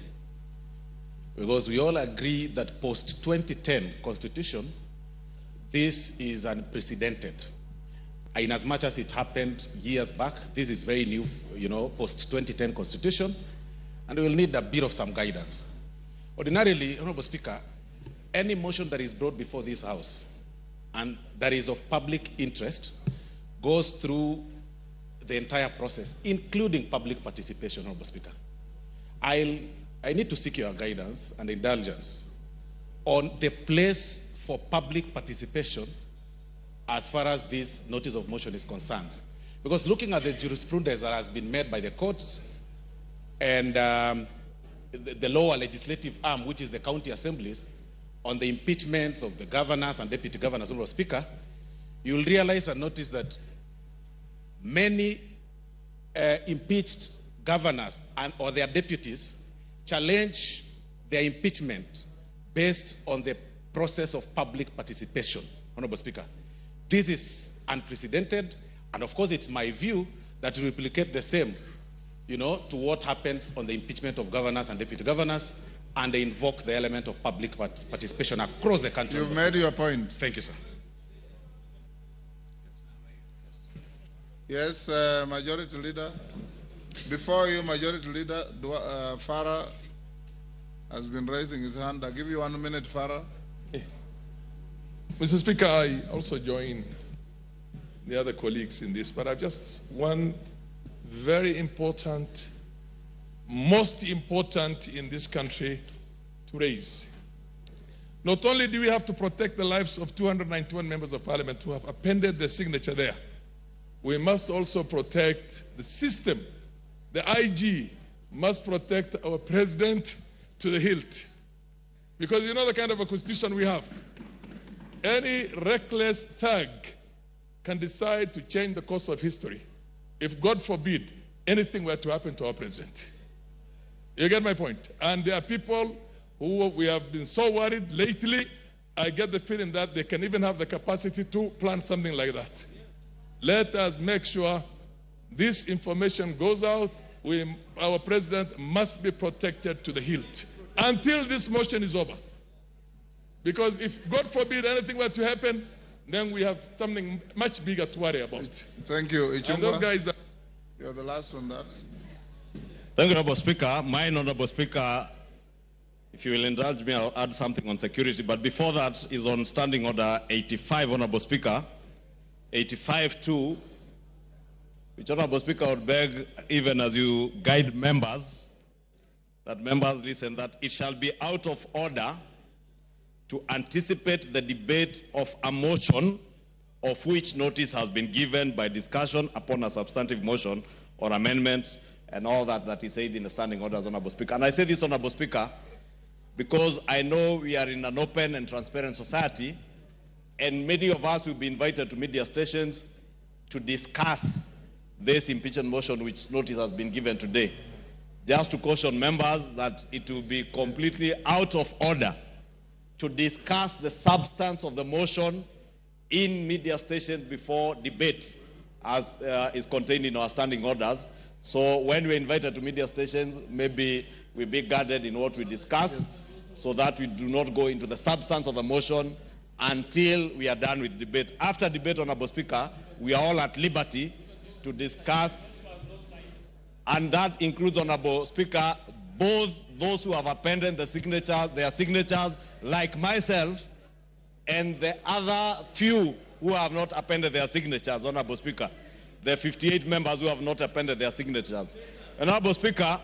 because we all agree that post-2010 Constitution, this is unprecedented. In as much as it happened years back, this is very new, post-2010 Constitution, and we will need a bit of some guidance. Ordinarily, Honourable Speaker, any motion that is brought before this House and that is of public interest goes through the entire process, including public participation, Honourable Speaker. I need to seek your guidance and indulgence on the place for public participation as far as this notice of motion is concerned. Because looking at the jurisprudence that has been made by the courts and the lower legislative arm, which is the county assemblies, on the impeachments of the governors and deputy governors, Honourable Speaker, you will realize and notice that many impeached governors or their deputies challenge their impeachment based on the process of public participation, Honourable Speaker. This is unprecedented, and of course it's my view that to replicate the same, to what happens on the impeachment of governors and deputy governors, and they invoke the element of public participation across the country. You've made your point. Thank you, sir. Yes, Majority Leader. Before you, Majority Leader, Farah has been raising his hand. I'll give you 1 minute, Farah. Mr. Speaker, I also join the other colleagues in this, but I've just one very important, most important in this country to raise. Not only do we have to protect the lives of 291 members of Parliament who have appended their signature there, we must also protect the system. The IG must protect our president to the hilt. Because you know the kind of a constitution we have. Any reckless thug can decide to change the course of history if, God forbid, anything were to happen to our president. You get my point? And there are people who we have been so worried lately, I get the feeling that they can even have the capacity to plan something like that. Let us make sure this information goes out. Our president must be protected to the hilt until this motion is over. Because if, God forbid, anything were to happen, then we have something much bigger to worry about. Thank you. And those guys are... You're the last on that. Thank you, Honourable Speaker. Mine, Honourable Speaker, if you will indulge me, I'll add something on security. But before that is on Standing Order 85, Honourable Speaker. 85-2, which, Honourable Speaker, would beg, even as you guide members, that members listen, that it shall be out of order to anticipate the debate of a motion of which notice has been given by discussion upon a substantive motion or amendment and all that is said in the standing orders, Honourable Speaker. And I say this, Honourable Speaker, because I know we are in an open and transparent society, and many of us will be invited to media stations to discuss this impeachment motion which notice has been given today. Just to caution members that it will be completely out of order to discuss the substance of the motion in media stations before debate, as is contained in our standing orders. So when we're invited to media stations, maybe we be guarded in what we discuss, so that we do not go into the substance of the motion until we are done with debate. After debate, Honourable Speaker, we are all at liberty to discuss, and that includes, Honourable Speaker, both those who have appended their signatures, like myself, and the other few who have not appended their signatures, Honourable Speaker. The 58 members who have not appended their signatures. Honourable Speaker,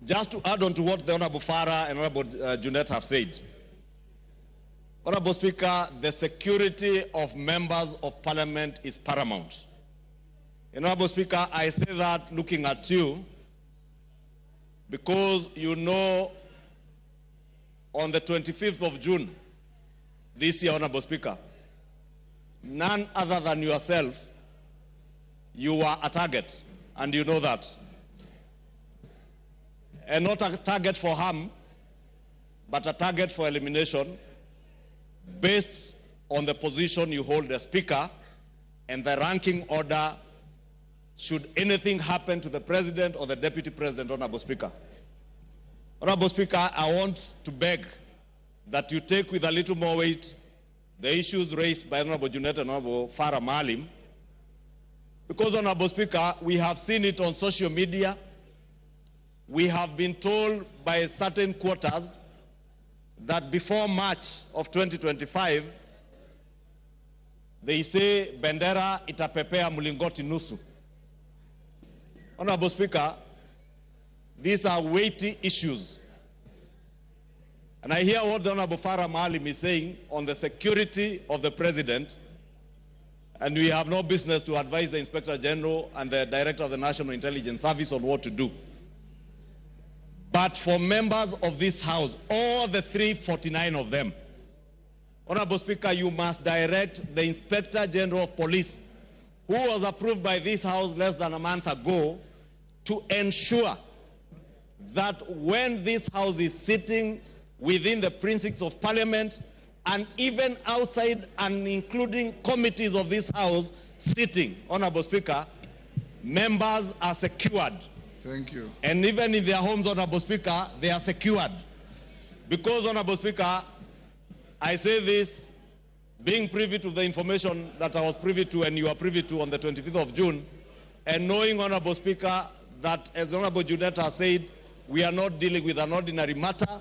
just to add on to what the Honourable Farah and Honourable Junet have said, Honourable Speaker, the security of members of Parliament is paramount. Honorable Speaker, I say that looking at you because you know on the 25th of June this year, Honorable Speaker, none other than yourself, you were a target, and you know that. And not a target for harm, but a target for elimination based on the position you hold as Speaker and the ranking order should anything happen to the President or the Deputy President, Honorable Speaker. Honorable Speaker, I want to beg that you take with a little more weight the issues raised by Honorable Junet and Honorable Farah Maalim, because, Honorable Speaker, we have seen it on social media. We have been told by certain quarters that before March of 2025, they say bendera itapepea mlingoti nusu. Honorable Speaker, these are weighty issues. And I hear what the Honorable Farah Maalim is saying on the security of the President, and we have no business to advise the Inspector General and the Director of the National Intelligence Service on what to do. But for members of this House, all the 349 of them, Honorable Speaker, you must direct the Inspector General of Police, who was approved by this House less than a month ago, to ensure that when this House is sitting within the precincts of Parliament and even outside and including committees of this House sitting, Honorable Speaker, members are secured. Thank you. And even in their homes, Honorable Speaker, they are secured. Because, Honorable Speaker, I say this being privy to the information that I was privy to and you are privy to on the 25th of June, and knowing, Honorable Speaker, that as Honorable Junetta said, we are not dealing with an ordinary matter,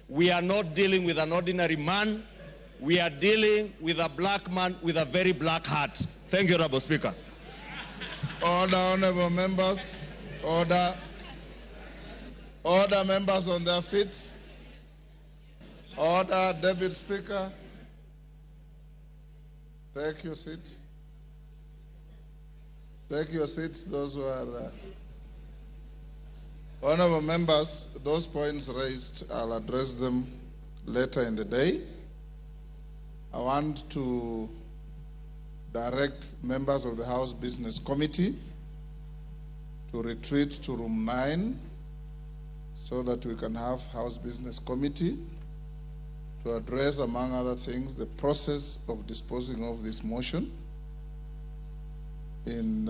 we are not dealing with an ordinary man, we are dealing with a black man with a very black heart. Thank you, Honorable Speaker. Order, honorable members. Order. Order, members on their feet. Order, Deputy Speaker. Take your seat. Take your seats, those who are... Honorable members, those points raised, I'll address them later in the day. I want to direct members of the House Business Committee to retreat to room 9 so that we can have House Business Committee to address, among other things, the process of disposing of this motion in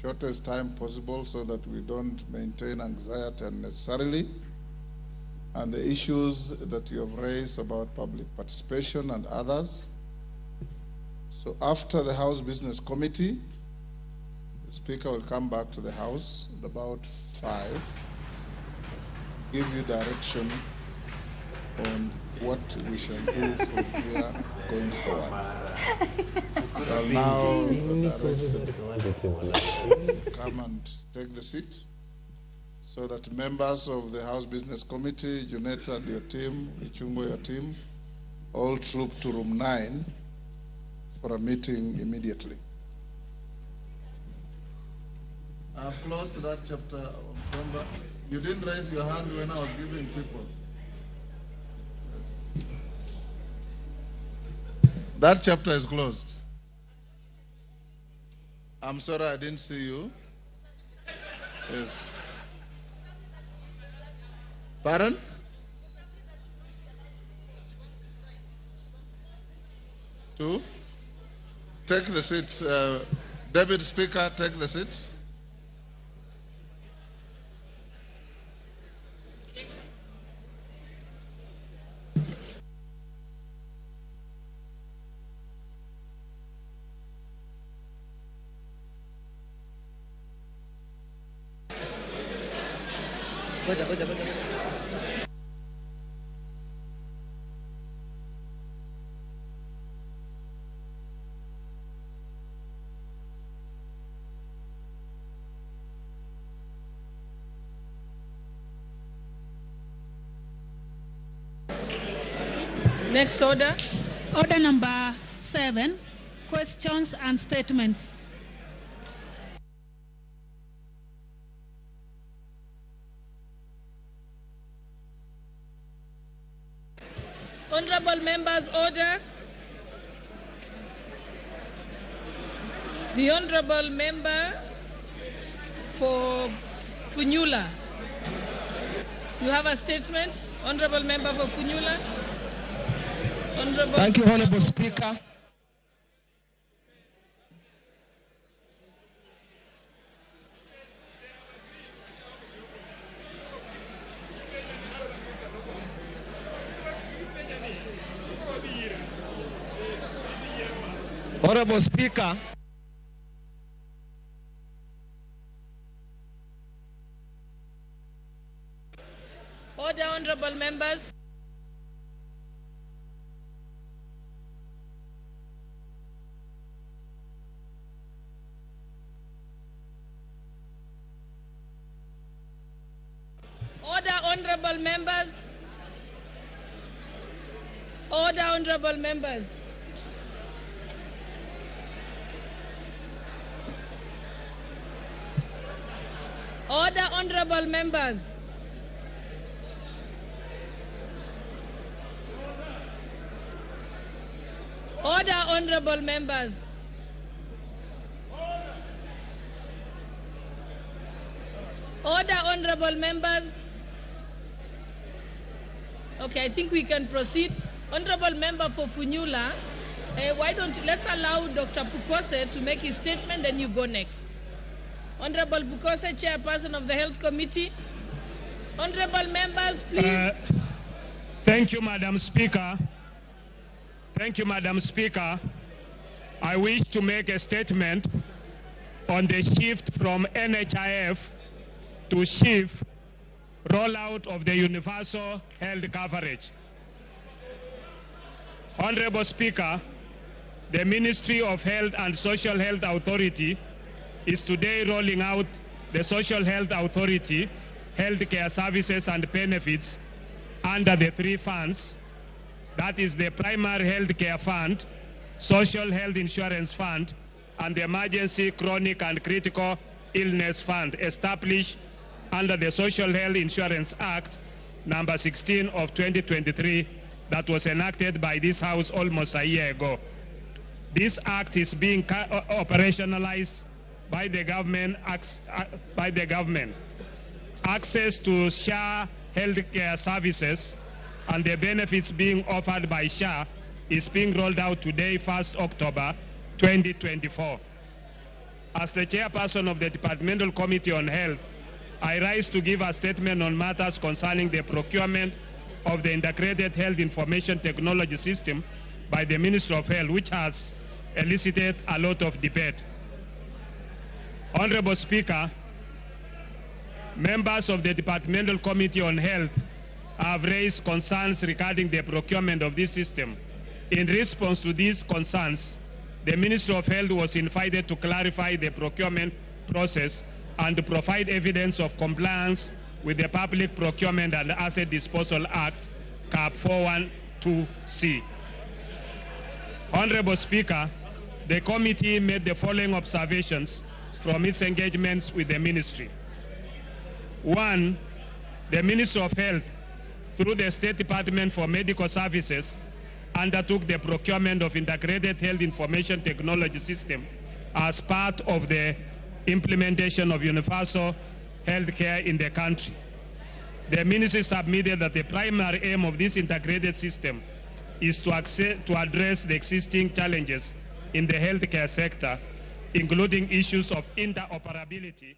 shortest time possible so that we don't maintain anxiety unnecessarily, and the issues that you have raised about public participation and others. So after the House Business Committee, the Speaker will come back to the House at about 5, give you direction on what we shall do from here going forward. Shall now come and take the seat so that members of the House Business Committee, Junetta and your team, Ichungo your team, all troop to room 9 for a meeting immediately. I've closed that chapter. You didn't raise your hand when I was giving people. That chapter is closed. I'm sorry I didn't see you. Yes. Pardon? Two? Take the seat. Deputy Speaker, take the seat. Next order. Order number 7, questions and statements. members, order. The Honorable Member for Funyula. You have a statement, Honorable Member for Funyula. Thank you, Honorable Speaker. Honorable Speaker, order, honorable members. Order, honorable members. Order, honorable members. Order, honorable members. Order, honorable members. Order, honorable members. Okay, I think we can proceed. Honorable member for Funyula, why don't you, let's allow Dr. Pukose to make his statement, then you go next. Honorable Pukose, Chairperson of the Health Committee. Honorable members, please. Thank you, Madam Speaker. Thank you, Madam Speaker. I wish to make a statement on the shift from NHIF to SHIF rollout of the universal health coverage. Honorable Speaker, the Ministry of Health and Social Health Authority is today rolling out the Social Health Authority healthcare services and benefits under the three funds. That is the Primary Health Care Fund, Social Health Insurance Fund, and the Emergency Chronic and Critical Illness Fund established under the Social Health Insurance Act number 16 of 2023 that was enacted by this House almost a year ago. This act is being operationalized by the government. Access to SHA healthcare services and the benefits being offered by SHA is being rolled out today, 1st October 2024. As the chairperson of the Departmental Committee on Health, I rise to give a statement on matters concerning the procurement of the Integrated Health Information Technology System by the Ministry of Health, which has elicited a lot of debate. Honorable Speaker, members of the Departmental Committee on Health have raised concerns regarding the procurement of this system. In response to these concerns, the Ministry of Health was invited to clarify the procurement process and to provide evidence of compliance with the Public Procurement and Asset Disposal Act, CAP 412C. Honorable Speaker, the committee made the following observations from its engagements with the ministry. One, the Ministry of Health, through the State Department for Medical Services, undertook the procurement of Integrated Health Information Technology System as part of the implementation of universal health care in the country. The ministry submitted that the primary aim of this integrated system is to address the existing challenges in the healthcare sector, including issues of interoperability